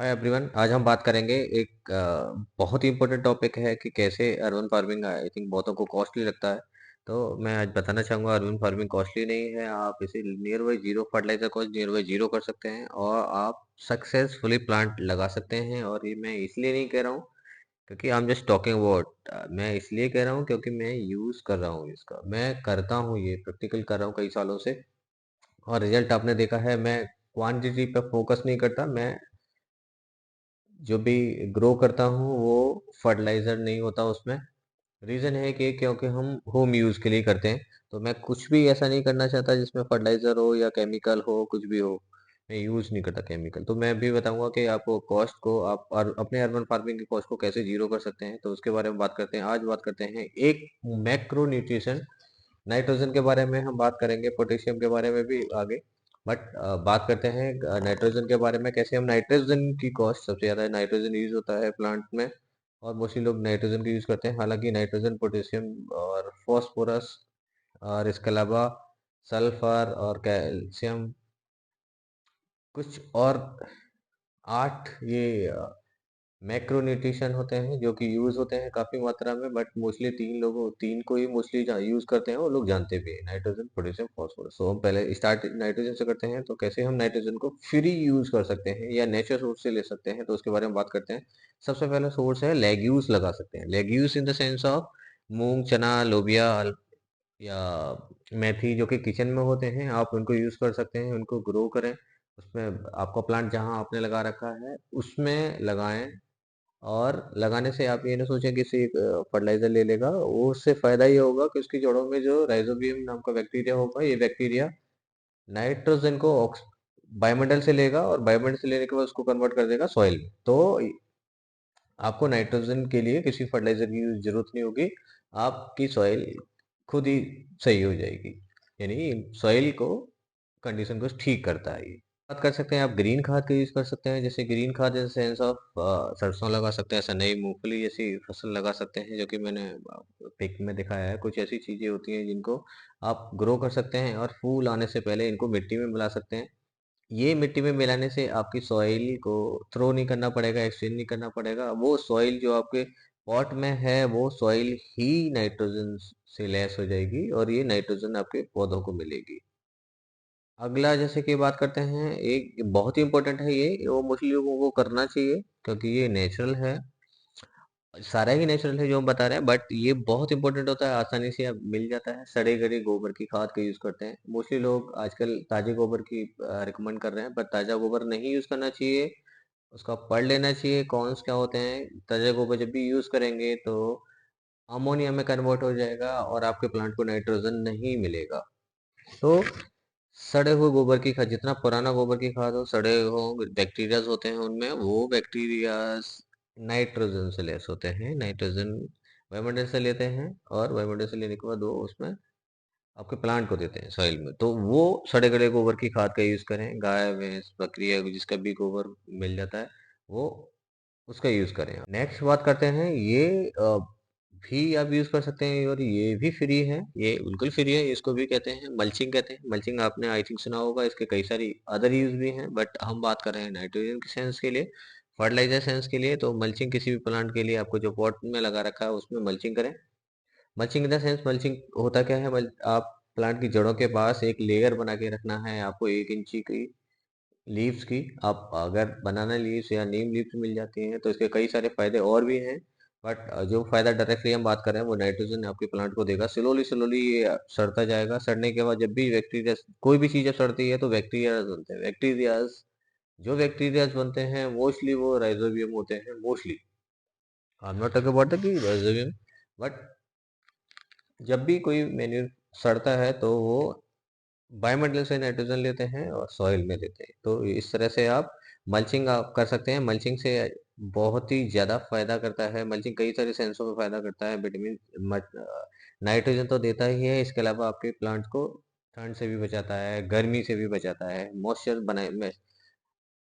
Hi everyone, आज हम बात करेंगे एक बहुत ही इम्पोर्टेंट टॉपिक है कि कैसे अर्बन फार्मिंग आई थिंक बहुतों को कॉस्टली लगता है। तो मैं आज बताना चाहूँगा अर्बन फार्मिंग कॉस्टली नहीं है। आप इसे near by zero fertilizer cost near by zero कर सकते हैं और आप सक्सेसफुली प्लांट लगा सकते हैं। और ये मैं इसलिए नहीं कह रहा हूँ क्योंकि I am just talking about, मैं इसलिए कह रहा हूँ क्योंकि मैं यूज़ कर रहा हूँ इसका, मैं करता हूँ, ये प्रैक्टिकल कर रहा हूँ कई सालों से। और रिजल्ट आपने देखा है। मैं क्वांटिटी पे फोकस नहीं करता, मैं जो भी ग्रो करता हूँ वो फर्टिलाइज़र नहीं होता उसमें। रीज़न है कि क्योंकि हम होम यूज़ के लिए करते हैं, तो मैं कुछ भी ऐसा नहीं करना चाहता जिसमें फर्टिलाइज़र हो या केमिकल हो, कुछ भी हो। मैं यूज़ नहीं करता केमिकल। तो मैं भी बताऊँगा कि आपको कॉस्ट को आप और अपने अर्बन फार्मिंग की कॉस्ट को कैसे ज़ीरो कर सकते हैं, तो उसके बारे में बात करते हैं। आज बात करते हैं एक मैक्रो न्यूट्रिशन, नाइट्रोजन के बारे में हम बात करेंगे, पोटेशियम के बारे में भी आगे। बट बात करते हैं नाइट्रोजन के बारे में, कैसे हम नाइट्रोजन की कॉस्ट, सबसे ज़्यादा नाइट्रोजन यूज होता है प्लांट में और मोस्टली लोग नाइट्रोजन का यूज करते हैं। हालांकि नाइट्रोजन, पोटेशियम और फॉस्फोरस और इसके अलावा सल्फर और कैल्शियम, कुछ और 8 ये मैक्रो न्यूट्रिशन होते हैं जो कि यूज होते हैं काफी मात्रा में। बट मोस्टली तीन को ही मोस्टली यूज करते हैं और लोग जानते भी हैं, नाइट्रोजन, पोटेशियम, फास्फोरस। तो हम पहले स्टार्ट नाइट्रोजन से करते हैं। तो कैसे हम नाइट्रोजन को फ्री यूज कर सकते हैं या नेचर सोर्स से ले सकते हैं, तो उसके बारे में बात करते हैं। सबसे पहला सोर्स है लेग्यूस, लगा सकते हैं लेग्यूस इन द सेंस ऑफ मूंग, चना, लोबिया या मेथी, जो कि किचन में होते हैं। आप उनको यूज कर सकते हैं, उनको ग्रो करें। उसमें आपका प्लांट जहां आपने लगा रखा है उसमें लगाएं। और लगाने से आप ये ना सोचें कि सिर्फ फर्टिलाइजर ले लेगा, वो उससे फायदा ये होगा कि उसकी जड़ों में जो राइजोबियम नाम का बैक्टीरिया होगा, ये बैक्टीरिया नाइट्रोजन को वायुमंडल से लेगा और वायुमंडल से लेने के बाद उसको कन्वर्ट कर देगा सॉइल में। तो आपको नाइट्रोजन के लिए किसी फर्टिलाइजर की जरूरत नहीं होगी। आपकी सॉइल खुद ही सही हो जाएगी। यानी सॉइल को, कंडीशन को ठीक करता है ये। बात कर सकते हैं आप ग्रीन खाद का यूज कर सकते हैं। जैसे ग्रीन खाद इन सेंस ऑफ सरसों लगा सकते हैं, सनई, मूंगफली जैसी फसल लगा सकते हैं, जो कि मैंने पिक में दिखाया है। कुछ ऐसी चीजें होती हैं जिनको आप ग्रो कर सकते हैं और फूल आने से पहले इनको मिट्टी में मिला सकते हैं। ये मिट्टी में मिलाने से आपकी सॉइल को थ्रो नहीं करना पड़ेगा, एक्सचेंज नहीं करना पड़ेगा। वो सॉइल जो आपके पॉट में है वो सॉइल ही नाइट्रोजन से लैस हो जाएगी और ये नाइट्रोजन आपके पौधों को मिलेगी। अगला जैसे कि बात करते हैं, एक बहुत ही इंपॉर्टेंट है ये, वो मोस्टली लोगों को करना चाहिए क्योंकि ये नेचुरल है। सारा ही नेचुरल है जो हम बता रहे हैं, बट ये बहुत इंपॉर्टेंट होता है, आसानी से अब मिल जाता है। सड़े गले गोबर की खाद का यूज करते हैं मोस्टली लोग आजकल। ताजे गोबर की रिकमेंड कर रहे हैं, पर ताजा गोबर नहीं यूज करना चाहिए। उसका पढ़ लेना चाहिए कौन क्या होते हैं। ताजा गोबर जब भी यूज करेंगे तो अमोनिया में कन्वर्ट हो जाएगा और आपके प्लांट को नाइट्रोजन नहीं मिलेगा। तो सड़े हुए गोबर की खाद, जितना पुराना गोबर की खाद हो, सड़े हो, बैक्टीरियाज होते हैं उनमें, वो बैक्टीरियाज नाइट्रोजन से लेस होते हैं। नाइट्रोजन वायुमंडल से लेते हैं और वायुमंडल से लेने के बाद वो उसमें आपके प्लांट को देते हैं सॉइल में। तो वो सड़े गले गोबर की खाद का यूज करें। गाय, भैंस, बकरी या जिसका भी गोबर मिल जाता है वो उसका यूज करें। नेक्स्ट बात करते हैं, ये भी आप यूज कर सकते हैं और ये भी फ्री है, ये बिल्कुल फ्री है। इसको भी कहते हैं मल्चिंग, कहते हैं मल्चिंग। आपने आई थिंक सुना होगा, इसके कई सारी अदर यूज भी हैं, बट हम बात कर रहे हैं नाइट्रोजन के सेंस के लिए, फर्टिलाइजर सेंस के लिए। तो मल्चिंग किसी भी प्लांट के लिए, आपको जो पॉट में लगा रखा है उसमें मल्चिंग करें। Mulching in the sense, mulching होता क्या है, आप प्लांट की जड़ों के पास एक लेयर बना के रखना है आपको, 1 इंची की लीव्स की। आप अगर बनाना लीव्स या नीम लीव्स मिल जाती हैं तो इसके कई सारे फायदे और भी हैं। बट जो फायदा डायरेक्टली हम बात कर रहे हैं वो नाइट्रोजन आपके प्लांट को देगा। स्लोली स्लोली ये सड़ता जाएगा। सड़ने के बाद जब भी बैक्टीरिया, कोई भी चीज जब सड़ती है तो बैक्टीरिया बनते हैं। बैक्टीरियाज, जो बैक्टीरियाज बनते हैं मोस्टली वो राइजोबियम होते हैं mostly. I am not talking about the rhizobium. But जब भी कोई मेन्यूर सड़ता है तो वो वायुमंडल से नाइट्रोजन लेते हैं और सॉइल में देते हैं। तो इस तरह से आप मल्चिंग आप कर सकते हैं। मल्चिंग से बहुत ही ज़्यादा फायदा करता है। मल्चिंग कई सारे सेंसों में फायदा करता है। विटामिन, नाइट्रोजन तो देता ही है, इसके अलावा आपके प्लांट को ठंड से भी बचाता है, गर्मी से भी बचाता है, मॉइस्चर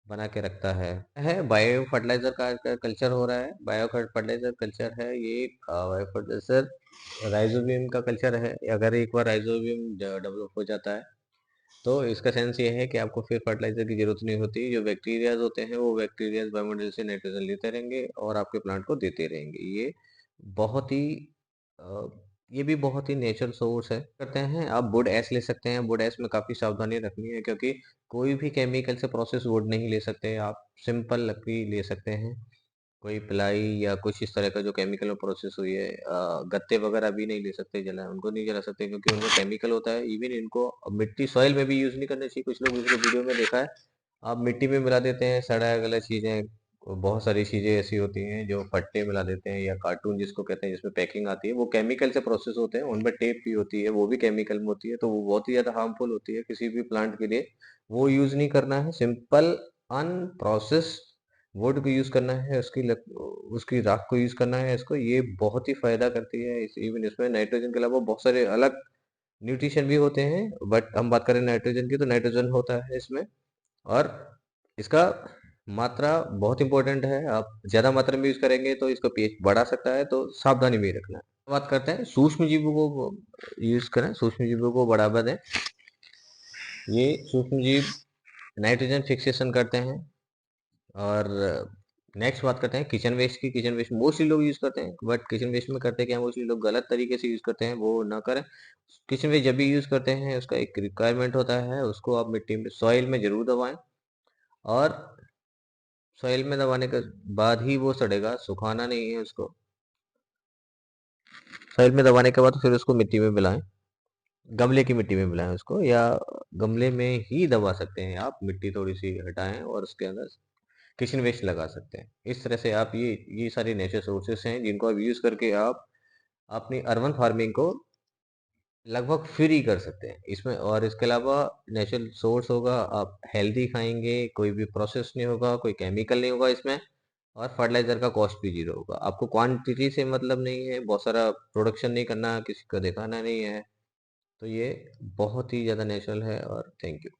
बना के रखता है। बायो फर्टिलाइजर का कल्चर हो रहा है। बायो फर्टिलाइजर कल्चर है ये। बायो फर्टिलाइजर राइजोबियम का कल्चर है। अगर एक बार राइजोबियम डेवलप हो जाता है तो इसका सेंस ये है कि आपको फिर फर्टिलाइजर की जरूरत नहीं होती। जो बैक्टीरियाज होते हैं वो बैक्टीरियाज वायुमंडल से नाइट्रोजन लेते रहेंगे और आपके प्लांट को देते रहेंगे। बहुत ही अ, ये भी बहुत ही नेचुरल सोर्स है। करते हैं आप वुड एश ले सकते हैं। वुड एश में काफ़ी सावधानी रखनी है, क्योंकि कोई भी केमिकल से प्रोसेस वुड नहीं ले सकते आप। सिंपल लकड़ी ले सकते हैं। कोई पिलाई या कुछ इस तरह का जो केमिकल में प्रोसेस हुई है, गत्ते वगैरह भी नहीं ले सकते, जला उनको नहीं जला सकते, क्योंकि उनमें केमिकल होता है। इवन इनको मिट्टी सॉइल में भी यूज नहीं करना चाहिए। कुछ लोग इसको वीडियो में देखा है, आप मिट्टी में मिला देते हैं सड़ा गला चीजें। बहुत सारी चीजें ऐसी होती हैं जो फट्टे मिला देते हैं, या कार्टून जिसको कहते हैं, जिसमें पैकिंग आती है, वो केमिकल से प्रोसेस होते हैं। उनमें टेप भी होती है, वो भी केमिकल में होती है, तो वो बहुत ही ज्यादा हार्मफुल होती है किसी भी प्लांट के लिए। वो यूज नहीं करना है। सिंपल अनप्रोसेस वुड को यूज करना है, उसकी राख को यूज करना है। इसको ये बहुत ही फायदा करती है। इवन इसमें नाइट्रोजन के अलावा बहुत सारे अलग न्यूट्रिशन भी होते हैं, बट हम बात करें नाइट्रोजन की, तो नाइट्रोजन होता है इसमें। और इसका मात्रा बहुत इंपॉर्टेंट है। आप ज्यादा मात्रा में यूज करेंगे तो इसको पीएच बढ़ा सकता है, तो सावधानी में ही रखना है। बात करते हैं सूक्ष्म जीवों को यूज करें, सूक्ष्म जीवों को बढ़ावा दें। ये सूक्ष्म जीव नाइट्रोजन फिक्सेशन करते हैं। और नेक्स्ट बात करते हैं किचन वेस्ट की। किचन वेस्ट मोस्टली लोग यूज करते हैं, बट किचन वेस्ट में करते क्या, मोस्टली लोग गलत तरीके से यूज करते हैं, वो ना करें। किचन वेस्ट जब भी यूज करते हैं उसका एक रिक्वायरमेंट होता है, उसको आप मिट्टी में सॉइल में जरूर दबाएं। और सॉइल में दबाने के बाद ही वो सड़ेगा, सुखाना नहीं है उसको। सॉइल में दबाने के बाद फिर उसको मिट्टी में मिलाएं। गमले की मिट्टी में मिलाएं उसको, या गमले में ही दबा सकते हैं आप। मिट्टी थोड़ी सी हटाएं और उसके अंदर किचन वेस्ट लगा सकते हैं। इस तरह से आप ये सारे नेचर सोर्सेस हैं जिनको आप यूज करके आप अपनी अर्बन फार्मिंग को लगभग फ्री कर सकते हैं इसमें। और इसके अलावा नेचुरल सोर्स होगा, आप हेल्दी खाएंगे, कोई भी प्रोसेस नहीं होगा, कोई केमिकल नहीं होगा इसमें। और फर्टिलाइजर का कॉस्ट भी जीरो होगा। आपको क्वांटिटी से मतलब नहीं है, बहुत सारा प्रोडक्शन नहीं करना, किसी को दिखाना नहीं है। तो ये बहुत ही ज़्यादा नेचुरल है। और थैंक यू।